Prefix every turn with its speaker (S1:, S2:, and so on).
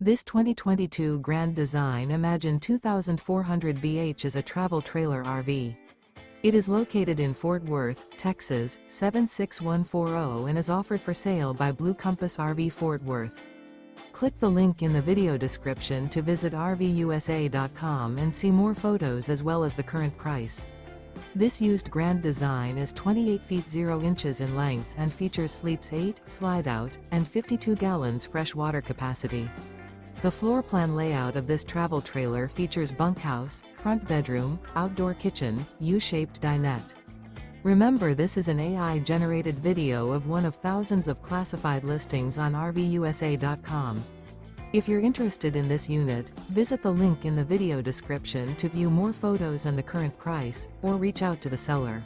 S1: This 2022 Grand Design Imagine 2400 BH is a travel trailer RV. It is located in Fort Worth, Texas, 76140 and is offered for sale by Blue Compass RV Fort Worth. Click the link in the video description to visit RVUSA.com and see more photos as well as the current price. This used Grand Design is 28 feet 0 inches in length and features sleeps 8, slide-out, and 52 gallons fresh water capacity. The floor plan layout of this travel trailer features bunkhouse, front bedroom, outdoor kitchen, U-shaped dinette. Remember, this is an AI-generated video of one of thousands of classified listings on RVUSA.com. If you're interested in this unit, visit the link in the video description to view more photos and the current price, or reach out to the seller.